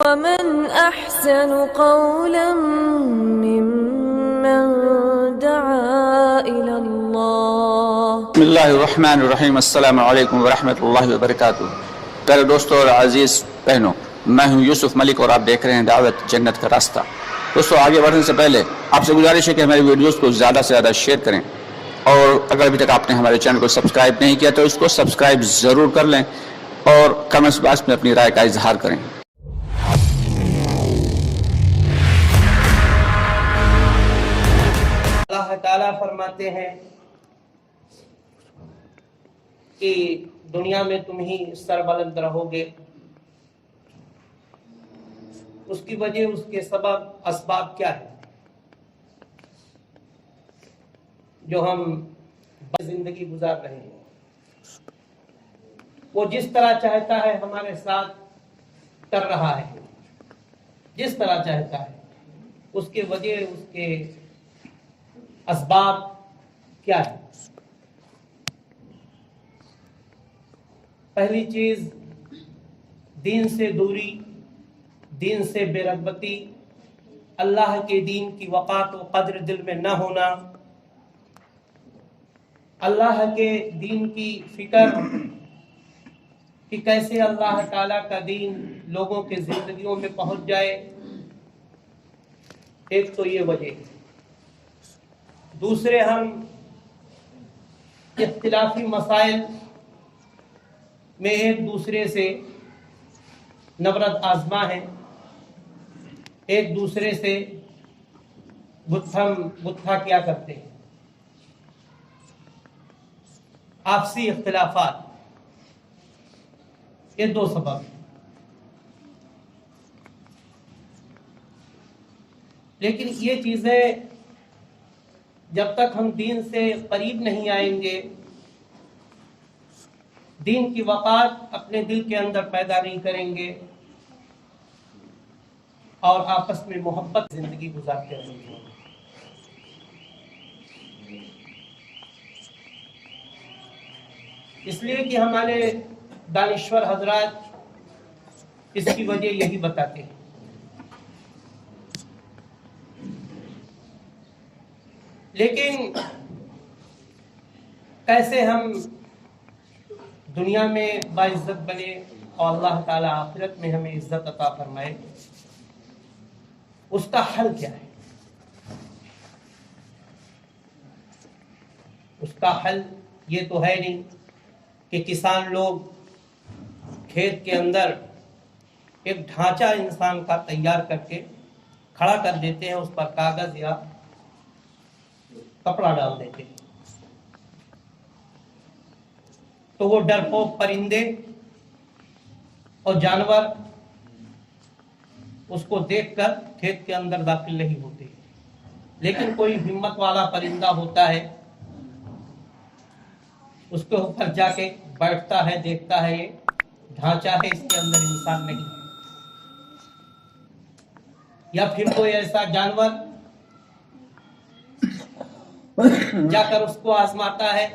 ومن أحسن قولا ممن دعا إلى الله. بسم اللہ الرحمن الرحیم. السلام علیکم ورحمۃ اللہ وبرکاتہ. پیارے دوستوں اور عزیز بہنوں، میں ہوں یوسف ملک اور آپ دیکھ رہے ہیں دعوت جنت کا راستہ. دوستوں، آگے بڑھنے سے پہلے آپ سے گزارش ہے کہ ہماری ویڈیوز کو زیادہ سے زیادہ شیئر کریں، اور اگر ابھی تک آپ نے ہمارے چینل کو سبسکرائب نہیں کیا تو اس کو سبسکرائب ضرور کر لیں اور کمنٹس باکس میں اپنی رائے کا اظہار کریں. اللہ تعالیٰ فرماتے ہیں کہ دنیا میں تم ہی سربلند رہو گے. اس کی وجہ، اس کے اسباب کیا ہے جو ہم زندگی گزار رہے ہیں. وہ جس طرح چاہتا ہے ہمارے ساتھ کر رہا ہے، جس طرح چاہتا ہے. اس کے وجہ، اس کے اسباب کیا ہے؟ پہلی چیز، دین سے دوری، دین سے بے رغبتی، اللہ کے دین کی وقار و قدر دل میں نہ ہونا، اللہ کے دین کی فکر کہ کیسے اللہ تعالیٰ کا دین لوگوں کے زندگیوں میں پہنچ جائے. ایک تو یہ وجہ. دوسرے، ہم اختلافی مسائل میں ایک دوسرے سے نبرد آزما ہیں، ایک دوسرے سے گتھا کیا کرتے ہیں. آپسی اختلافات، یہ دو سبب. لیکن یہ چیزیں جب تک ہم دین سے قریب نہیں آئیں گے، دین کی وقار اپنے دل کے اندر پیدا نہیں کریں گے اور آپس میں محبت زندگی گزارتے رہیں گے. اس لیے کہ ہمارے دانشور حضرات اس کی وجہ یہی بتاتے ہیں. لیکن کیسے ہم دنیا میں باعزت بنے اور اللہ تعالیٰ آخرت میں ہمیں عزت عطا فرمائے، اس کا حل کیا ہے؟ اس کا حل یہ تو ہے نہیں کہ کسان لوگ کھیت کے اندر ایک ڈھانچہ انسان کا تیار کر کے کھڑا کر دیتے ہیں، اس پر کاغذ یا کپڑا ڈال دیتے ہیں، تو وہ ڈرپوک پرندے اور جانور اس کو دیکھ کر کھیت کے اندر داخل نہیں ہوتے. لیکن کوئی ہمت والا پرندہ ہوتا ہے، اس کے اوپر جا کے بیٹھتا ہے، دیکھتا ہے یہ ڈھانچہ ہے، اس کے اندر انسان نہیں ہے. یا پھر کوئی ایسا جانور جا کر اس کو آزماتا ہے،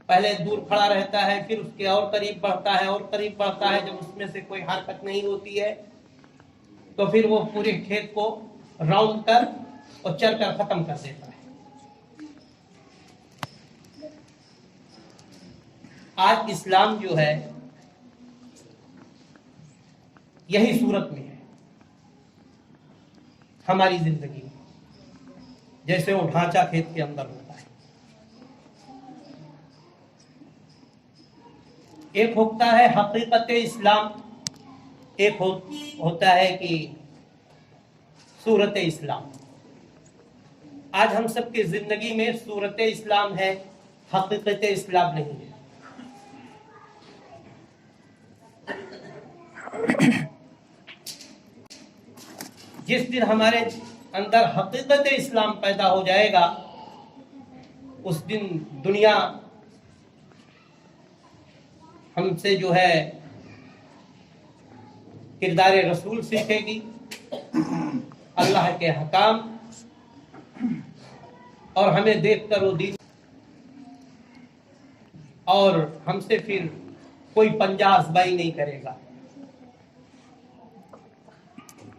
پہلے دور کھڑا رہتا ہے، پھر اس کے اور قریب بڑھتا ہے اور قریب بڑھتا ہے. جب اس میں سے کوئی حرکت نہیں ہوتی ہے تو پھر وہ پورے کھیت کو راؤنڈ کر اور چر کر ختم کر دیتا ہے. آج اسلام جو ہے یہی صورت میں ہے ہماری زندگی میں، جیسے وہ ڈھانچہ کھیت کے اندر ہوتا ہے. ایک ہوتا ہے حقیقت اسلام، ایک ہوتا ہے کہ صورت اسلام. آج ہم سب کی زندگی میں صورت اسلام ہے، حقیقت اسلام نہیں ہے. جس دن ہمارے اندر حقیقت اسلام پیدا ہو جائے گا، اس دن دنیا ہم سے جو ہے کردار رسول سیکھے گی، اللہ کے حکام، اور ہمیں دیکھ کر وہ دین اور ہم سے پھر کوئی پنجہ ازمائی نہیں کرے گا.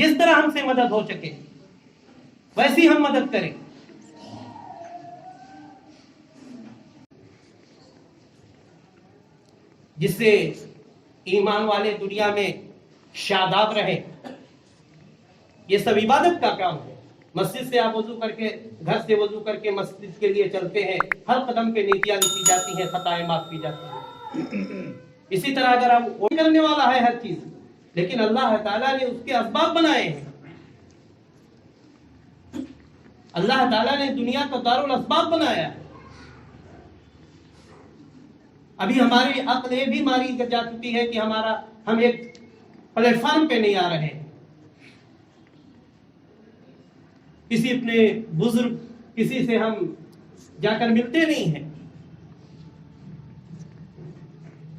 جس طرح ہم سے مدد ہو سکے ویسی ہم مدد کریں. جس سے ایمان والے دنیا میں شاداب رہے. یہ سب عبادت کا کام ہے. مسجد سے آپ وضو کر کے گھر سے وضو کر کے مسجد کے لیے چلتے ہیں, ہر قدم پہ نیکیاں لکھی جاتی ہیں, خطائیں معاف کی جاتی ہیں. اسی طرح اگر آپ وہ کرنے والا ہے ہر چیز, لیکن اللہ تعالیٰ نے اس کے اسباب بنائے ہیں. اللہ تعالیٰ نے دنیا کا دارالاسباب بنایا ہے. ابھی ہماری عقل یہ بھی ماری جا چکی ہے کہ ہم ایک پلیٹ فارم پہ نہیں آ رہے ہیں. کسی اپنے بزرگ کسی سے ہم جا کر ملتے نہیں ہیں.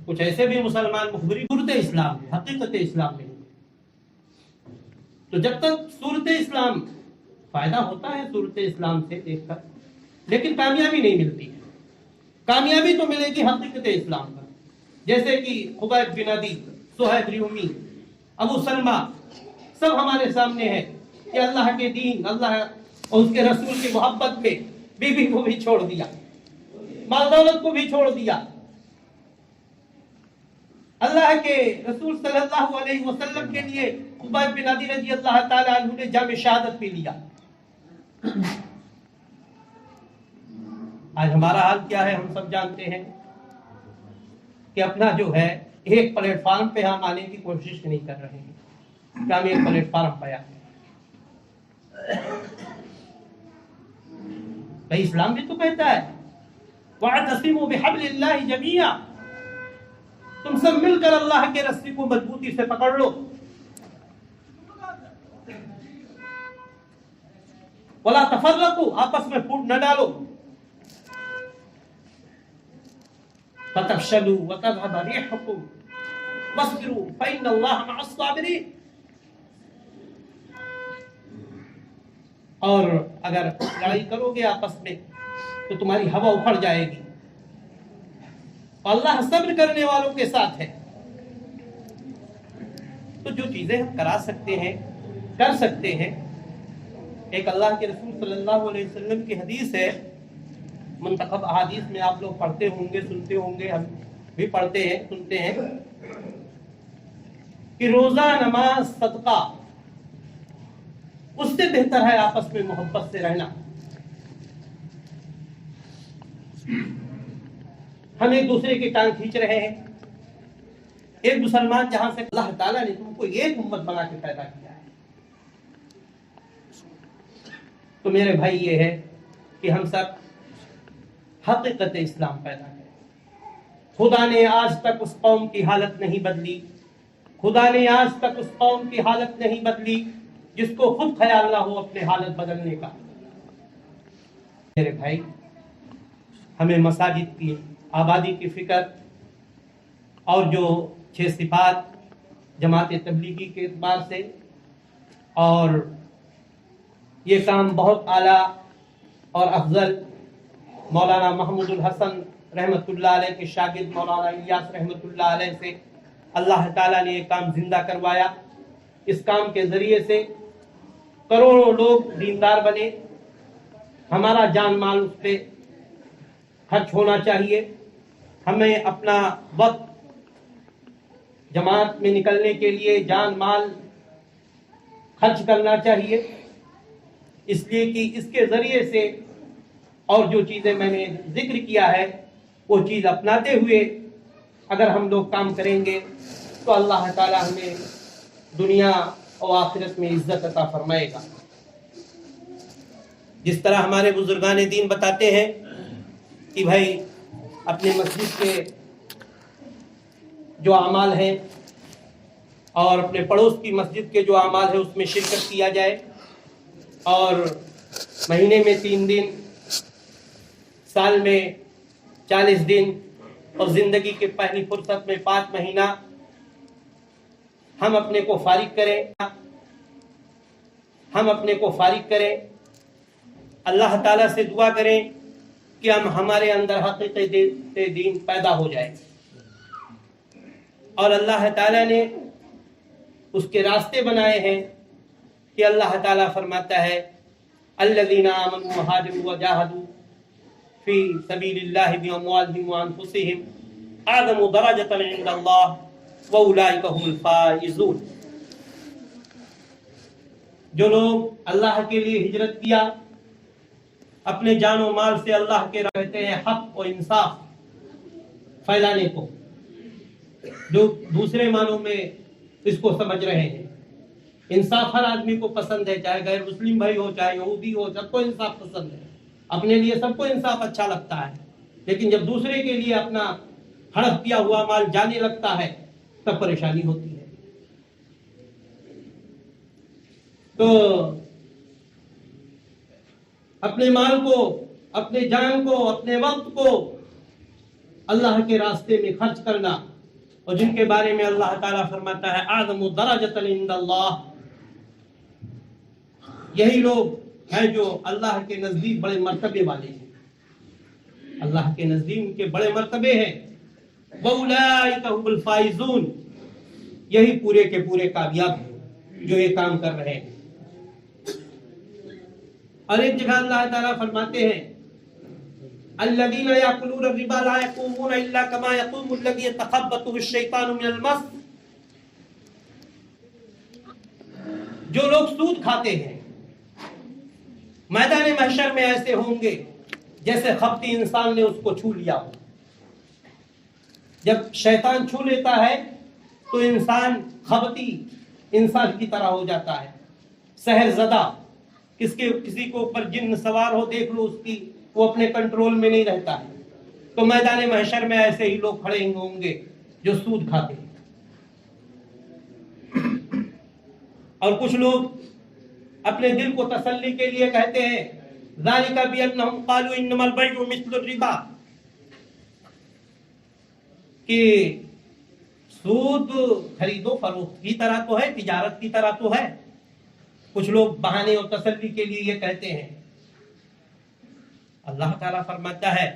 کچھ ایسے بھی مسلمان مخبری صورت اسلام ہے, حقیقت اسلام نہیں. تو جب تک صورت اسلام فائدہ ہوتا ہے صورت اسلام سے دیکھ کر, لیکن کامیابی نہیں ملتی ہے. کامیابی تو ملے گی حقیقت اسلام کا. جیسے کہ خبیب بن عدی, صہیب رومی, ابو سلمہ, سب ہمارے سامنے ہے کہ اللہ کے دین, اللہ اور اس کے رسول کی محبت میں بیوی کو بھی چھوڑ دیا, مال دولت کو بھی چھوڑ دیا. اللہ کے رسول صلی اللہ علیہ وسلم کے لیے خبیب بن عدی رضی اللہ تعالی عنہ نے جام شہادت پی لیا. آج ہمارا حال کیا ہے ہم سب جانتے ہیں کہ اپنا جو ہے ایک پلیٹ فارم پہ ہم آنے کی کوشش نہیں کر رہے ہیں کہ ہم ایک پلیٹ فارم پہ آئیں. بھائی اسلام بھی تو کہتا ہے وَاعْتَصِمُوا بِحَبْلِ اللَّهِ جَمِيعًا, تم سب مل کر اللہ کے رسی کو مضبوطی سے پکڑ لو. وَلَا تَفَرَّقُوا, آپس میں پھوٹ نہ ڈالو. فَتَفْشَلُوا وَتَذْهَبَ رِيحُكُمْ وَاصْبِرُوا فَإِنَّ اللَّهَ مَعَ الصَّابِرِينَ. اور اگر لڑائی کرو گے آپس میں تو تمہاری ہوا اکھڑ جائے گی. اللہ صبر کرنے والوں کے ساتھ ہے. تو جو چیزیں ہم کرا سکتے ہیں کر سکتے ہیں. ایک اللہ کے رسول صلی اللہ علیہ وسلم کی حدیث ہے, منتخب احادیث میں آپ لوگ پڑھتے ہوں گے, سنتے ہوں گے, ہم بھی پڑھتے ہیں سنتے ہیں کہ روزہ, نماز, صدقہ اس سے بہتر ہے آپس میں محبت سے رہنا. ہم ایک دوسرے کی ٹانگ کھینچ رہے ہیں. ایک مسلمان جہاں سے اللہ تعالیٰ نے تم کو ایک امت بنا کے پیدا کیا ہے, تو میرے بھائی یہ ہے کہ ہم سب حقیقت اسلام پیدا کریں. خدا نے آج تک اس قوم کی حالت نہیں بدلی, خدا نے آج تک اس قوم کی حالت نہیں بدلی جس کو خود خیال نہ ہو اپنے حالت بدلنے کا. میرے بھائی, ہمیں مساجد کی آبادی کی فکر اور جو 6 صفات جماعت تبلیغی کے اعتبار سے, اور یہ کام بہت اعلیٰ اور افضل مولانا محمود الحسن رحمۃ اللہ علیہ کے شاگرد مولانا الیاس رحمۃ اللہ علیہ سے اللہ تعالیٰ نے یہ کام زندہ کروایا. اس کام کے ذریعے سے کروڑوں لوگ دیندار بنے. ہمارا جان مال اس پہ خرچ ہونا چاہیے. ہمیں اپنا وقت جماعت میں نکلنے کے لیے جان مال خرچ کرنا چاہیے, اس لیے کہ اس کے ذریعے سے اور جو چیزیں میں نے ذکر کیا ہے وہ چیز اپناتے ہوئے اگر ہم لوگ کام کریں گے تو اللہ تعالیٰ ہمیں دنیا اور آخرت میں عزت عطا فرمائے گا. جس طرح ہمارے بزرگان دین بتاتے ہیں کہ بھائی اپنے مسجد کے جو اعمال ہیں اور اپنے پڑوس کی مسجد کے جو اعمال ہیں اس میں شرکت کیا جائے, اور مہینے میں 3 دن, سال میں 40 دن, اور زندگی کے پہلی فرصت میں 5 مہینہ ہم اپنے کو فارغ کریں. اللہ تعالیٰ سے دعا کریں کہ ہمارے اندر حقیقت دین پیدا ہو جائے, اور اللہ تعالیٰ نے اس کے راستے بنائے ہیں کہ اللہ تعالیٰ فرماتا ہے الذین آمنوا وہاجروا وجاہدوا فی سبیل اللہ باموالہم وانفسہم اعظم درجۃ عند اللہ واولئک هم الفائزون. جو لوگ اللہ کے لیے ہجرت کیا، اپنے جان و مال سے اللہ کے رہتے ہیں حق و انصاف پھیلانے کو، جو دوسرے معنوں میں اس کو سمجھ رہے ہیں. انصاف ہر آدمی کو پسند ہے، چاہے غیر مسلم بھائی ہو چاہے یہودی ہو، سب کو انصاف پسند ہے. اپنے لیے سب کو انصاف اچھا لگتا ہے، لیکن جب دوسرے کے لیے اپنا ہڑپ کیا ہوا مال جانے لگتا ہے تب پریشانی ہوتی ہے. تو اپنے مال کو، اپنے جان کو، اپنے وقت کو اللہ کے راستے میں خرچ کرنا، اور جن کے بارے میں اللہ تعالیٰ فرماتا ہے اعظم درجۃ عند اللہ، یہی لوگ ہیں جو اللہ کے نزدیک بڑے مرتبے والے ہیں. اللہ کے نزدیک ان کے بڑے مرتبے ہیں. وَأُولَٰئِكَ هُمُ الْفَائِزُونَ، یہی پورے کے پورے کامیاب ہیں جو یہ کام کر رہے ہیں. اور ایک جگہ اللہ تعالیٰ فرماتے ہیں الذین یاکلون الربا لا یقومون الا کما یقوم الذی یتخبطہ الشیطان من المس. جو لوگ سود کھاتے ہیں میدان محشر میں ایسے ہوں گے جیسے خبطی انسان نے اس کو چھو لیا ہو. جب شیطان چھو لیتا ہے تو انسان خبطی انسان کی طرح ہو جاتا ہے، سحر زدہ. کسی کو اوپر جن سوار ہو دیکھ لو، اس کی وہ اپنے کنٹرول میں نہیں رہتا ہے. تو میدان محشر میں ایسے ہی لوگ کھڑے ہوں گے جو سود کھاتے ہیں. اور کچھ لوگ اپنے دل کو تسلی کے لیے کہتے ہیں ذالک بانہم قالوا انما البیع مثل الربا، کہ سود خرید و فروخت کی طرح تو ہے، تجارت کی طرح تو ہے. کچھ لوگ بہانے اور تسلی کے لیے یہ کہتے ہیں. اللہ تعالیٰ فرماتا ہے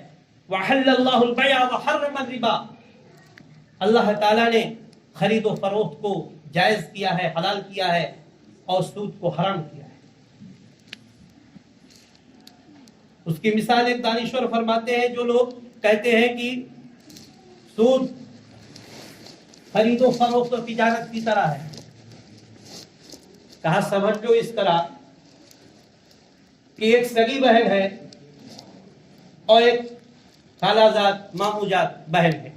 وَحَلَّ اللَّهُ الْبَيْعَ وَحَرَّمَ الرِّبَا، اللہ تعالیٰ نے خرید و فروخت کو جائز کیا ہے، حلال کیا ہے، اور سود کو حرام کیا ہے. اس کی مثال ایک دانشور فرماتے ہیں جو لوگ کہتے ہیں کہ سود خرید و فروخت و تجارت کی طرح ہے. کہا سمجھو اس طرح کہ ایک سگی بہن ہے اور ایک خالہ زاد مامو جات بہن ہے.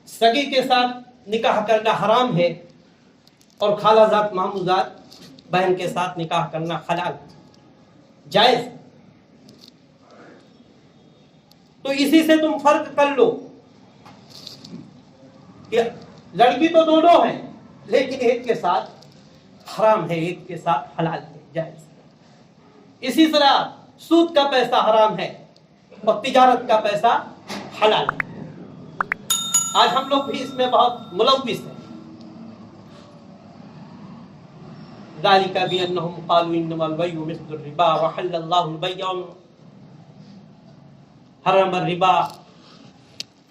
سگی کے ساتھ نکاح کرنا حرام ہے اور خالہ زاد مامو زاد بہن کے ساتھ نکاح کرنا حلال جائز. تو اسی سے تم فرق کر لو کہ لڑکی تو دونوں ہیں لیکن ایک کے ساتھ حرام ہے، ایک کے ساتھ حلال ہے، جائز. اسی طرح سود کا پیسہ حرام ہے اور تجارت کا پیسہ حلال ہے. آج ہم لوگ بھی اس میں بہت ملوث ہیں. ذالک بانہم قالوا انما البیع مثل الربا وحل اللہ البیع حرم الربا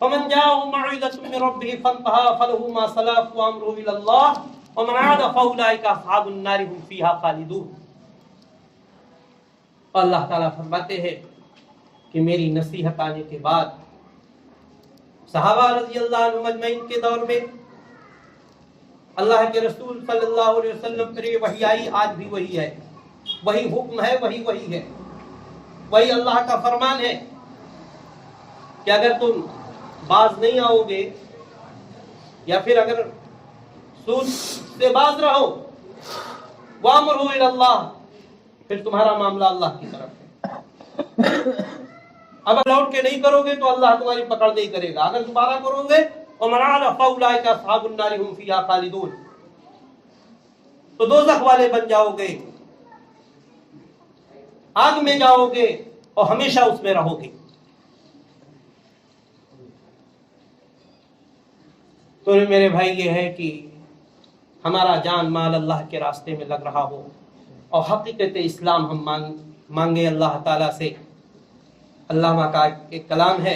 فمن جاءه موعظة من ربه فانتهى فله ما سلف وامره الى الله ومن عاد فاولئك اصحاب النار هم فيها خالدون. اللہ تعالیٰ فرماتے ہیں کہ میری نصیحت آنے کے بعد صحابہ رضی اللہ عنہ مجمعین کے دور میں اللہ کے رسول صلی اللہ علیہ وسلم پر وحی آئی، آج بھی وہی ہے، وہی حکم ہے، وہی ہے، وہی اللہ کا فرمان ہے کہ اگر تم باز نہیں آؤ گے یا پھر اگر سود سے باز رہو وامروا الی اللہ، پھر تمہارا معاملہ اللہ کی طرف ہے. اگر لوٹ کے نہیں کرو گے تو اللہ تمہاری پکڑ نہیں کرے گا. اگر دوبارہ کرو گے ومن عاد فاولئک اصحاب النار هم فیہا خالدون، تو دوزخ والے بن جاؤ گے، آگ میں جاؤ گے اور ہمیشہ اس میں رہو گے. تو میرے بھائی یہ ہے کہ ہمارا جان مال اللہ کے راستے میں لگ رہا ہو اور حقیقت اسلام ہم مانگے اللہ تعالیٰ سے. علامہ کا ایک کلام ہے